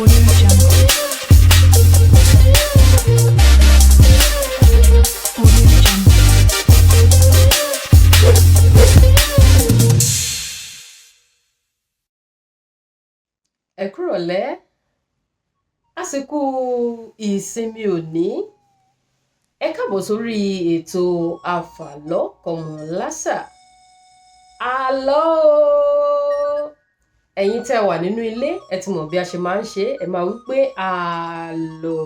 Audio Jungle. Audio Jungle. Ẹ kúrọ̀lẹ́, àsìkò ìsinmi òní. Ẹ káàbọ̀ sórí ètò àfàlọ́ kọ̀mọ̀lásà. Àlọ́ o! Ẹ̀yin tẹ́ wà nínú ilé, ẹ ti mọ̀ bí a ṣe máa ń ṣe, ẹ máa wí pé àlọ́.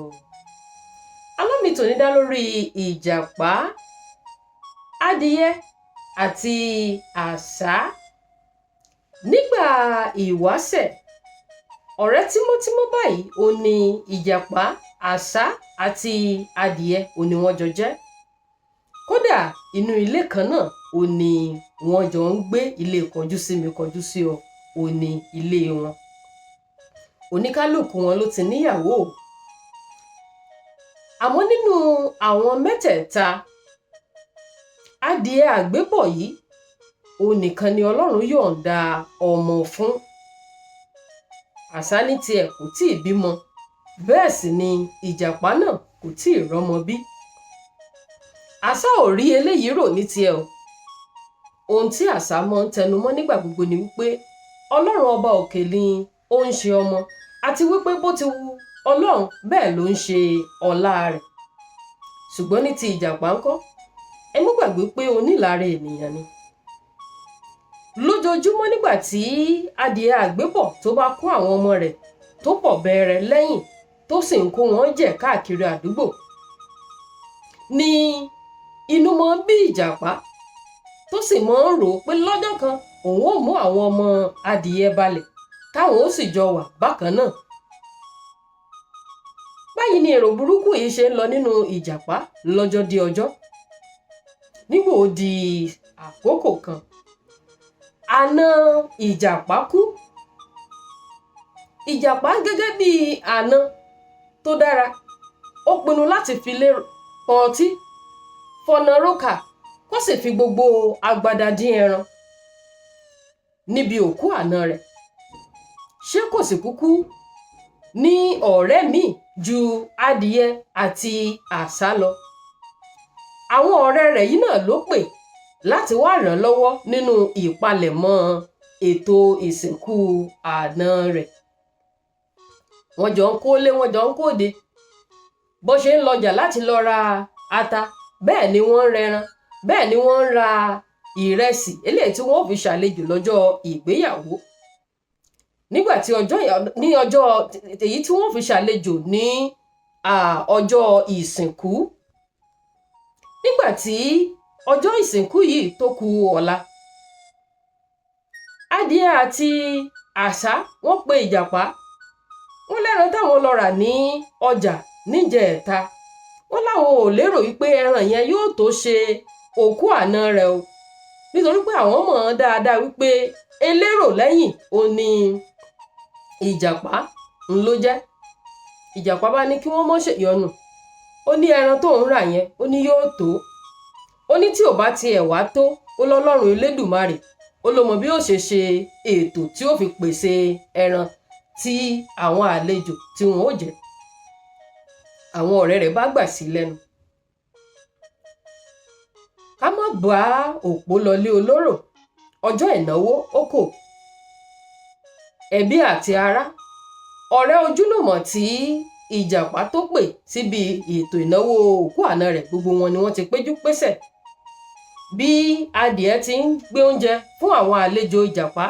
Àlọ́ mi tòní dá lórí ìjàpá, adìyẹ àti àṣá. Nígbà ìwáṣẹ̀, ọ̀rẹ́ tímọ́tímọ́ báyìí ó ní ìjàpá, àṣá àti adìyẹ ó ní wọ́n jọ jẹ́. Kódà inú ilé kan náà ó ní wọ́n jọ ń gbé, ilé kọjú sí mi kọjú sí ọ ó ní ilé wọn. Oníkálùkù wọn ló ti níyàwó. Àmọ́ nínú àwọn mẹ́tẹ̀ẹ̀ta, adìyẹ àgbébọ̀ yìí òun nìkan ni Ọlọ́run yọ̀ǹda ọmọ fún. Àṣá ní tiẹ̀ kò tíì bímọ, bẹ́ẹ̀ sì ni ìjàpá náà kò tíì rọ́mọ bí. Àṣá ò rí eléyìí rò ní tiẹ̀ o. Ohun tí àṣá mọ́ ń tẹnumọ́ nígbà gbogbo ni wípé Ọlọ́run ọba òkè ni ó ń ṣe ọmọ, àti wípé bó ti wu Ọlọ́run bẹ́ẹ̀ ló ń ṣe ọlá rẹ̀. Ṣùgbọ́n ní ti ìjàpá ńkọ́, ẹ mú gbàgbé pé oníláre ènìyàn ni. Lójoojúmọ́ nígbà tí adìyẹ àgbébọ̀ tó bá kó àwọn ọmọ rẹ̀ tó pọ̀ bẹ̀rẹ̀ lẹ́yìn tó sì ń kó wọn jẹ káàkiri àdúgbò, ni inú mọ́ ń bí ìjàpá tó sì mọ́ ń rò ó pé lọ́jọ́ kan òun ó mú àwọn ọmọ adìyẹ balẹ̀ táwọn ó sì jọ wà bákan náà. Báyìí ni èrò burúkú yìí ṣe ń lọ nínú ìjàpá lọ́jọ́ di ọjọ́. Nígbà ó di àkókò kan, àna ìjàpá kú. Ìjàpá gẹ́gẹ́ bí àna tó dára, ó pinnu láti fi lé ọtí fọ̀nà rókà kó sì fi gbogbo agbada dín ẹran níbi òkú àna rẹ̀. Ṣé kò sì kúkú ní ọ̀rẹ́ míì ju adìyẹ àti àṣá lọ? Àwọn ọ̀rẹ́ rẹ̀ yìí náà ló pè láti wá ràn lọ́wọ́ nínú ìpalẹ̀mọ́ ètò ìsìnkú àna rẹ̀. Wọ́n jọ ń kólé, wọ́n jọ ń kóde. Bó ṣe ń lọjà láti lọ ra ata, bẹ́ẹ̀ ni wọ́n ń rẹran, bẹ́ẹ̀ ni wọ́n ń ra ìrẹsì eléyìí tí wọ́n fi ṣàlejò lọ́jọ́ ìgbéyàwó. Nígbà tí ní ọjọ́ èyí tí wọ́n fi ṣàlejò ní ọjọ́ ìsìnkú. Nígbà tí ọjọ́ ìsìnkú yìí tó kù ọ̀la, adìyẹ àti àṣá wọ́n pe ìjàpá. Wọ́n lẹ́ran táwọn lọ rà ní ọjà níjẹ̀ẹ́ta. Wọ́n láwọn ò lérò wípé ẹran yẹn yóò tó ṣe òkú àna rẹ̀ o, nítorí pé àwọn mọ̀ dáadáa wípé elérò lẹ́yìn ó ní ìjàpá ń ló jẹ́. Ìjàpá bá ní kí wọ́n mọ́ ṣèyọnu. Ó ní ẹran tó ń rà yẹn ó ní yóò tó. Ó ní tí ò bá tiẹ̀ wá tó, ó lọ́lọ́run Elédùmarè ó ló mọ bí ó ṣe ṣe ètò tí ó fi pèsè ẹran tí àwọn àlejò tí wọn ó jẹ. Àwọn ọ̀rẹ́ rẹ̀ bá gbà sí lẹ́nu. Ká má bá òpó lọlé olóró, ọjọ́ ìnáwó ó kò. Ẹbí àti ará, ọ̀rẹ́ ojúlùmọ̀ tí ìjàpá tó pè síbi ètò ìnáwó òkú àna rẹ̀, gbogbo wọn ni wọ́n ti péjú pésẹ̀. Bí adìẹ ti ń gbé oúnjẹ fún àwọn àlejò ìjàpá,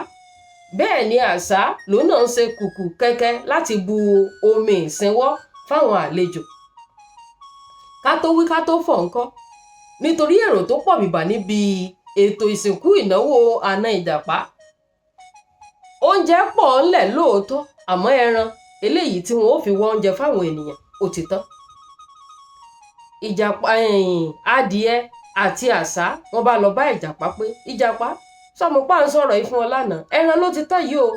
bẹ́ẹ̀ ni àṣá lòun náà ń ṣe kùkù kẹ́kẹ́ láti bu omi ìsínwọ́ fáwọn àlejò. Ká tó wí ká tó fọ̀ ńkọ́, nítorí èrò tó pọ̀ bìbà níbi ètò ìsìnkú ìnáwó àna ìjàpá. Oúnjẹ pọ̀ ńlẹ̀ lóòótọ́, àmọ́ ẹran eléyìí tí wọn ó fi wọ́ oúnjẹ fáwọn ènìyàn ó ti tán. Ìjàpá adìẹ àti àṣá wọ́n bá lọ bá ìjàpá pé, ìjàpá, sọmọ pa ń sọ̀rọ̀ yìí fún ọ lánàá, ẹran ló ti tán yìí o.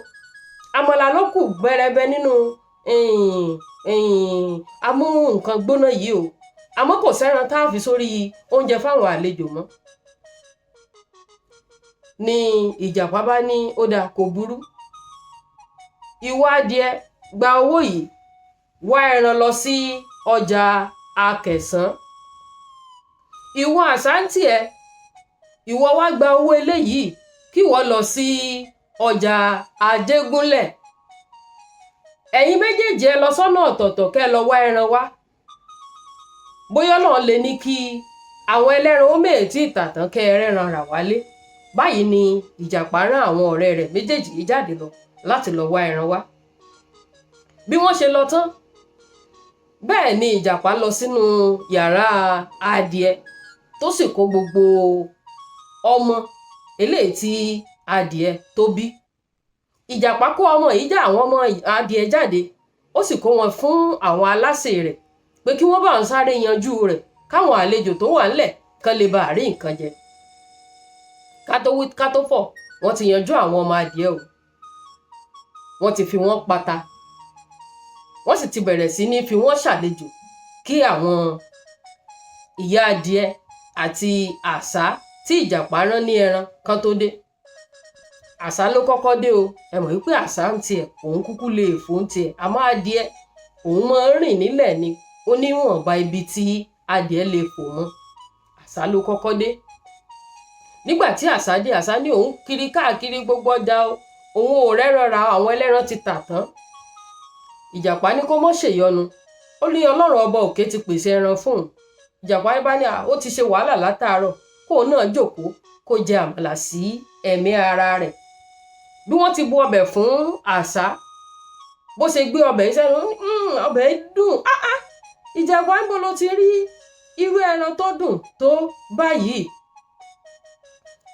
Àmàlà ló kù gbẹrẹbẹ nínú amú nǹkan gbóná yìí o. Àmọ́ kò sẹ́ran tá a fi sórí oúnjẹ fáwọn àlejò mọ́. Ni ìjàpá bá ní ó dáa kò burú. Ìwọ adìẹ gba owó yìí wá ẹran lọ sí ọjà Akẹ̀sán. Ìwọ Àṣá ń tiẹ̀, ìwọ wá gba owó eléyìí kí ìwọ lọ sí ọjà Ajégúnlẹ̀. Ẹ̀yin méjèèjì ẹ lọ sọ́nà ọ̀tọ̀ọ̀tọ̀ kẹ́ lọ wá ẹran wá. Bóyá Ọlọ́run lè ní kí àwọn ẹlẹ́ran ó méètì ìtàtàn kẹ́ ẹrẹ́ran rà wálé. Báyìí ni Ìjàpá rán àwọn ọ̀rẹ́ rẹ̀ méjèèjì yìí jáde lọ láti lọ wá ẹran wá. Bí wọ́n ṣe lọ tán, bẹ́ẹ̀ ni Ìjàpá lọ sínú yàrá adìẹ tó sì kó gbogbo ọmọ eléyìí tí adìẹ tó bí. Ìjàpá kó ọmọ yìí já àwọn ọmọ adìẹ jáde, ó sì kó wọn fún àwọn aláṣẹ rẹ̀ pé kí wọ́n bá ń sáré yanjú rẹ̀ káwọn àlejò tó wà ńlẹ̀ kan lè bá rí nǹkan jẹ. Ká tó fọ̀, wọ́n ti yanjú àwọn ọmọ adìẹ o. Wọ́n ti fi wọ́n pata. Wọ́n sì ti bẹ̀rẹ̀ sí ní fi wọ́n ṣàlejò kí àwọn ìyá adìẹ àti Àṣá tí Ìjàpá rán ní ẹran kan tó dé. Àṣá ló kọ́kọ́ dé o. Ẹ mọ̀ wípé Àṣá ń tiẹ̀ òun kúkú lè fò ń tiẹ̀, àmọ́ adìẹ òun máa ń rìn nílẹ̀ ni, ó níwọ̀nba ibi tí adìẹ lè fò mọ́. Àṣá ló kọ́kọ́ dé. Nígbà tí Àṣá dé, Àṣá ní òun kiri káàkiri gbogbo ọjà o, òun ò rẹ́ran ra, àwọn ẹlẹ́ran ti tà tán. Ìjàpá ní kó mọ́ ṣèyọnu, ó ní Ọlọ́run ọba òkè ti pèsè ẹran fún òun. Ìjàpá bá ní ó ti ṣe wàhálà látàárọ̀, kóun náà jókòó kó jẹ àmàlà sí ẹ̀mí ara rẹ̀. Bí wọ́n ti bu ọbẹ̀ fún Àṣá, bó ṣe gbé ọbẹ̀ sẹ́nu, ọbẹ̀ dùn. Ìjàpá níbo ló ti rí irú ẹran tó dùn tó báyìí?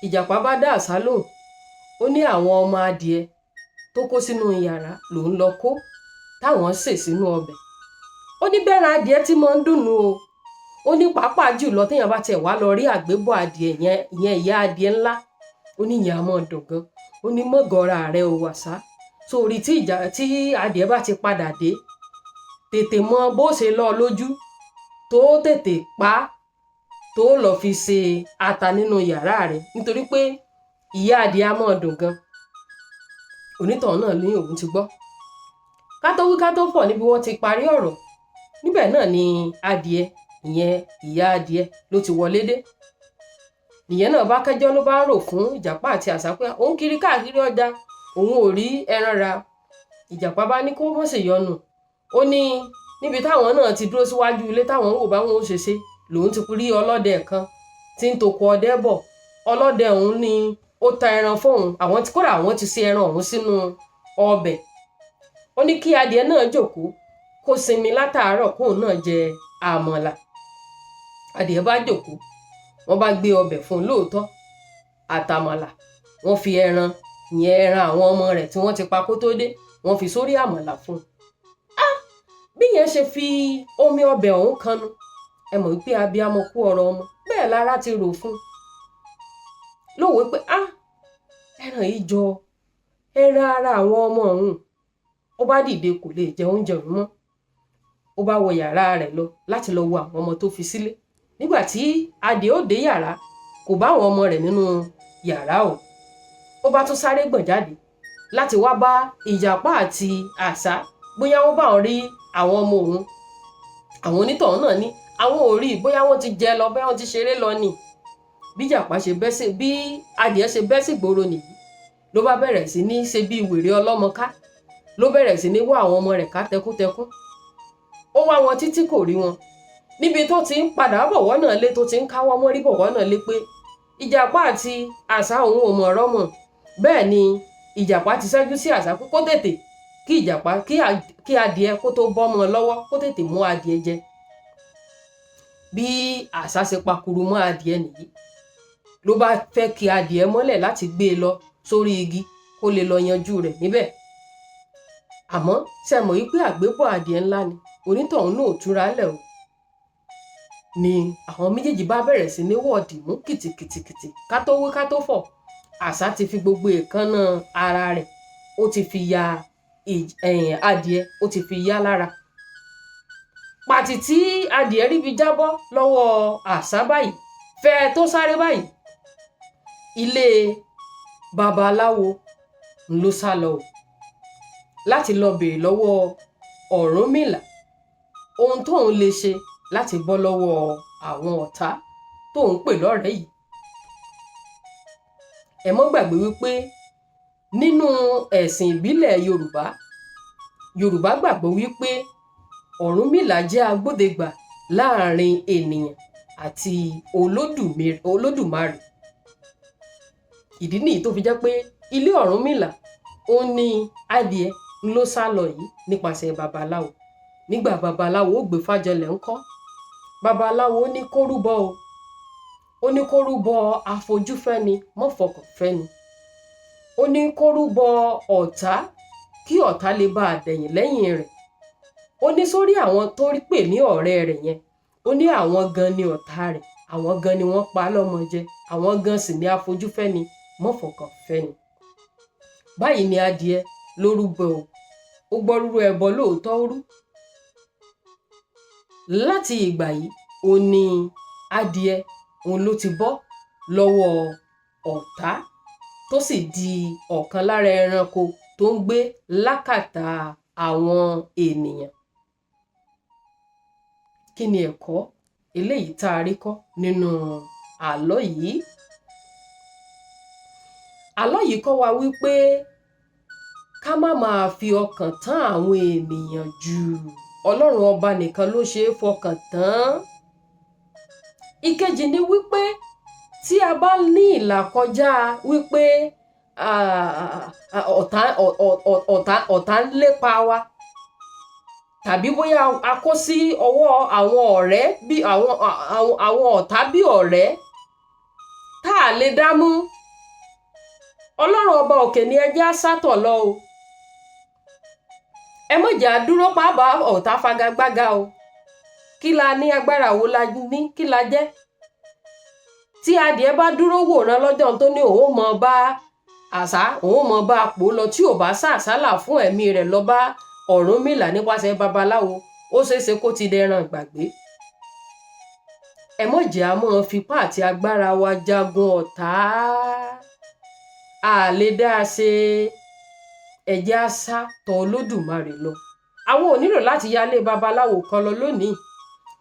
Ìjàpá bá dá Àṣá lóhùn, ó ní àwọn ọmọ adìẹ tó kó sínú yàrá lòún lọ kó táwọn sè sínú ọbẹ̀. Ó ní bẹ́ẹ̀rẹ̀ adìẹ tí máa ń dùnnú o. Ó ní pàápàá jùlọ téèyàn bá tiẹ̀ wá lọ rí àgbébọ̀ adìẹ ìyẹn ìyá adìẹ ńlá, ó ní ìyẹn á máa dùn gan. Ó ní mọ́gọ́ra rẹ̀ o Àṣá, sórí tí adìẹ bá ti padà dé, tètè mọ bó ṣe lọ lójú tó tètè pa tó lọ fi ṣe ata nínú yàrá rẹ̀, nítorí pé ìyá adìẹ á máa dùn gan. Onítọ̀hún náà ní òun ti gbọ́. Ká tó wí ká tó fọ̀, níbi wọ́n ti parí ọ̀rọ̀, níbẹ̀ náà ni adìẹ ìyẹn ìyá adìẹ ló ti wọlé dé. Ìyẹn náà bá kẹ́jọ́ ló bá rò fún Ìjàpá àti Àṣá pé òun kiri káàkiri ọjà, òun ò rí ẹran ra. Ìjàpá bá ní kó mọ̀ ṣèyọnu. Ó ní níbi táwọn náà ti dúró síwájú ilé táwọn ń wò báwọn ó ṣe ṣe, lòun ti rí ọlọ́dẹ kan tí ń toko ọdẹ bọ̀. Ọlọ́dẹ òun ni ó ta ẹran fóun, kódà àwọn ti ṣe ẹran òun sínú ọbẹ̀. Ó ní kí adìẹ náà jókòó kó sinmi látàárọ̀ kóun náà jẹ àmàlà. Adìẹ bá jókòó, wọ́n bá gbé ọbẹ̀ fún un lóòótọ́ àtàmàlà. Wọ́n fi ẹran àwọn ọmọ rẹ̀ tí wọ́n ti pa kó tó dé, wọ́n fi sórí àmàlà fún un. Bí yẹn ṣe fi omi ọbẹ̀ ọ̀hún kanu, ẹ mọ̀ wípé abiyamọ kú ọ̀rọ̀ ọmọ, bẹ́ẹ̀ lára ti rò fún un. Lóòwé pé ẹran yìí jọ ẹran ara àwọn ọmọ ọ̀hún. Ó bá dìde, kò lè jẹ oúnjẹ òun mọ́. Ó bá wọ yàrá rẹ̀ lọ láti lọ wo àwọn ọmọ tó fi sílé. Nígbà tí adìẹ ó dé yàrá, kò bá àwọn ọmọ rẹ̀ nínú yàrá o. Ó bá tún sáré gbọ̀n jáde láti wá bá Ìjàpá àti Àṣá bóyá wọ́n bá wọn rí àwọn ọmọ òun. Àwọn onítọ̀hún náà ní àwọn ò rí, bóyá wọ́n ti jẹ lọ, bóyá wọ́n ti ṣeré lọ ni. Bí adìẹ ṣe bẹ́ sí gbòòrò nìyí, ló bá bẹ̀rẹ̀ sí ní ṣe bí wèrè ọlọ́mọ ká, ló bẹ̀rẹ̀ sí ní wá àwọn ọmọ rẹ̀ ká tẹkúntẹkún. Ó wá wọn títí kò rí wọn. Níbi tó ti ń padà bọ̀wọ́ náà lé, tó ti ń káwọ́ mọ́rí bọ̀wọ́ náà lé pé Ìjàpá àti Àṣá òun ò mọ̀ ọ̀rọ̀ mọ̀. Bẹ́ẹ̀ ni Ìjàpá ti ṣẹ́jú sí Àṣá pé kó tètè kí adìẹ kó tó bọ́mọ lọ́wọ́, kó tètè mú adìẹ jẹ. Bí Àṣá ṣe pakuru mọ́ adìẹ nìyí, ló bá fẹ́ kí adìẹ mọ́lẹ̀ láti gbé e lọ sórí igi kó lè lọ yanjú rẹ̀ níbẹ̀. Àmọ́ ṣe mọ̀ wípé àgbébọ̀ adìẹ ńlá ni, onítọ̀hún náà ò túra lẹ̀ o. Ni àwọn méjèèjì bá bẹ̀rẹ̀ sí ní wọ̀dì mú kìtìkìtìkìtì. Ká tó wí ká tó fọ̀, Àṣá ti fi gbogbo èékánná ara rẹ̀ ó ti fi ya adìẹ, ó ti fi yá lára. Pàtì tí adìẹ rí fi jábọ́ lọ́wọ́ Àṣá báyìí, fẹ́ tó sáré báyìí, ilé babaláwo ló sá lọ. láti lọ bèèrè lọ́wọ́ Ọ̀rúnmìlà ohun tóun lè ṣe láti bọ́ lọ́wọ́ àwọn ọ̀tá tóun pè lọ́rẹ̀ẹ́ yìí. Ẹ mọ́ gbàgbé wípé nínú ẹ̀sìn ìbílẹ̀ Yorùbá gbàgbọ́ wípé Ọ̀rúnmìlà jẹ́ agbódegbà láàrin ènìyàn àti Olódùmarè. Ìdí nìyí tó fi jẹ́ pé ilé Ọ̀rúnmìlà ó ní adìẹ ló sá lọ yìí nípasẹ̀ babaláwo. Nígbà babaláwo ó gbé fájọlẹ̀ ńkọ́, babaláwo ní kó rúbọ o, ó ní kó rúbọ afojúfẹ́ni mọ́fọkànfẹ́ni, ó ní kó rúbọ ọ̀tá kí ọ̀tá lè bá àdẹ̀yìn lẹ́yìn rẹ̀, ó ní sórí àwọn tó rí pè ní ọ̀rẹ́ rẹ̀ yẹn, ó ní àwọn gan ni ọ̀tá rẹ̀, àwọn gan ni wọ́n pa lọ́mọ jẹ, àwọn gan sì ni afojúfẹ́ni mọ́fọkànfẹ́ni. Báyìí ni adìẹ ló rúbọ o, ó gbọ́ rúrú ẹbọ lóòótọ́ rú. Láti ìgbà yìí ó ní adìẹ òun ló ti bọ́ lọ́wọ́ ọ̀tá tó sì di ọ̀kan lára ẹranko tó ń gbé lákàtà àwọn ènìyàn. Kí ni ẹ̀kọ́ eléyìí tá a rí kọ́ nínú àlọ́ yìí? Àlọ́ yìí kọ́ wa wípé ká má máa fi ọkàn tán àwọn ènìyàn jù. Ọlọ́run ọba nìkan ló ṣe é fọkàn tán. Ìkejì ni wípé tí a bá ní ìlàkọjá wípé ọ̀tá ń lépa wa, tàbí bóyá a kó sí ọwọ́ àwọn ọ̀rẹ́ bí àwọn ọ̀tá bí ọ̀rẹ́ tá a lè dámú, Ọlọ́run ọba òkè ni ẹ jẹ́ á sátọ̀ lọ o. Ẹ má jẹ́ á dúró pàbá ọ̀tá fagagbága o. Kí la ní, agbára wo la ní, kí la jẹ́? Tí adìẹ bá dúró wòran lọ́jọ́ tó ní òun mọ̀ bá àṣá, òun mọ̀ bá àpò lọ, tí ò bá sàsálà fún ẹ̀mí rẹ̀ lọ bá Ọ̀rúnmìlà nípasẹ̀ babaláwo, ó ṣeéṣe kó ti dẹran ìgbàgbé. Ẹ má jẹ́ á máa fipá àti agbára wa jagun ọ̀tá. A lè dá a ṣe. Ẹ jẹ́ á sá tọ̀ Olódùmarè lọ. Àwọn ò nílò láti yálé babaláwo kan lọ lónìí.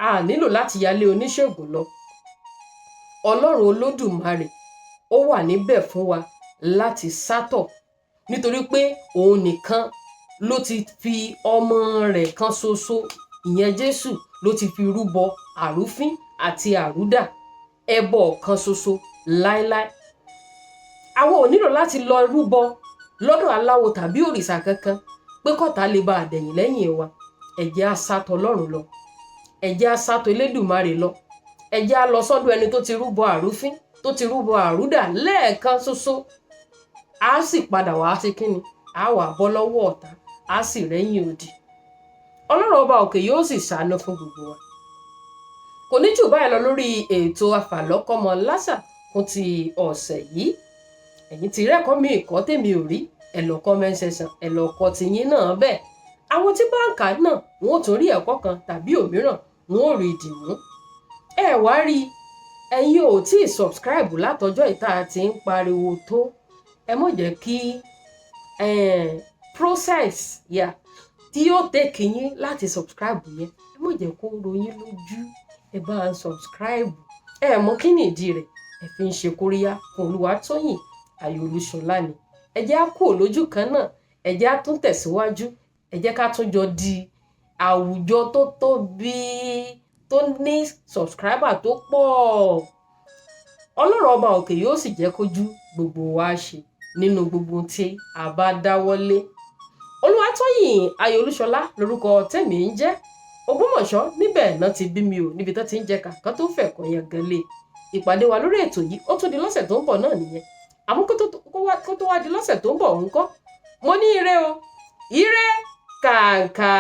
A nílò láti yálé oníṣègùn lọ. Ọlọ́run Olódùmarè ó wà níbẹ̀ fún wa láti sátọ̀, nítorí pé òun nìkan ló ti fi ọmọ rẹ̀ kan ṣoṣo, ìyẹn Jésù, ló ti fi rúbọ àrúfín àti àrúdà, ẹbọ kan ṣoṣo láéláé. Àwọn ò nílò láti lọ rúbọ lọ́dọ̀ aláwo tàbí òrìṣà kankan pé kọ́tá lè bá àdẹ̀yìn lẹ́yìn wa. Ẹ jẹ́ á sátọ̀ Ọlọ́run lọ, ẹ jẹ́ á sátọ̀ Elédùmarè lọ, ẹ jẹ́ á lọ sọ́dọ̀ ẹni tó ti rúbọ àrúfín, tó ti rúbọ àrúdà lẹ́ẹ̀kan ṣoṣo. Á sì padà wá sí kíni, á wà bọ́ lọ́wọ́ ọ̀tá, á sì rẹ́yìn òdì. Ọlọ́run ọba òkè yóò sì ṣàánú fún gbogbo wa. Kò ní jù báyìí lọ lórí ètò Afàlọ́kọ́mọ Lásà fún ti ọ̀sẹ̀ yìí. Ẹ̀yin ti rẹ́kọ̀ọ́ mi ìkọ́ tèmi ò rí, ẹ lọ comment section, ẹ lọ kọ tiyín náà bẹ́ẹ̀. Àwọn tí bá ń kà náà wọn ò tún rí ẹ̀kọ́ kan tàbí òmíràn, wọn ò rí ìdìmú. Ẹ wá rí, ẹ̀yin ò tí ì subscribe látọjọ́ ìta àti ń pariwo tó. Ẹ mọ̀ jẹ́ kí process tí yóò take yín láti subscribe yẹn, ẹ mọ̀ jẹ́ kó ròyìn lójú. Ẹ bá ń subscribe. Ẹ mọ̀ kí ni ìdí rẹ̀? Ẹ fi ń ṣe kóríyá fún Olúwatóyìn Ayọ̀olúṣọlá ni. Ẹ jẹ́ á kúrò lójú kan náà, ẹ jẹ́ á tún tẹ̀síwájú, ẹ jẹ́ ká tún jọ di àwùjọ tó tóbi, tó ní subscriber tó pọ̀. Ọlọ́run ọba òkè yóò sì jẹ́ kójú gbogbo wa ṣe nínú gbogbo tí a bá dáwọ́lé. Olúwatóyìn Ayọ̀olúṣọlá lórúkọ tèmi ń jẹ́. Ògbómọ̀ṣọ́ níbẹ̀ náà ti bí mi ò, níbi tó ti ń jẹ kàkán tó fẹ̀ kọ́ yan gan lé. Ìpàdé wa lórí ètò yìí ó tún di lọ́sẹ̀ tó ń bọ̀ náà nìyẹn. Àmọ́ kó tó wá di lọ́sẹ̀ tó ń bọ̀ ńkọ́, mo ní ire o, ire kàǹkà.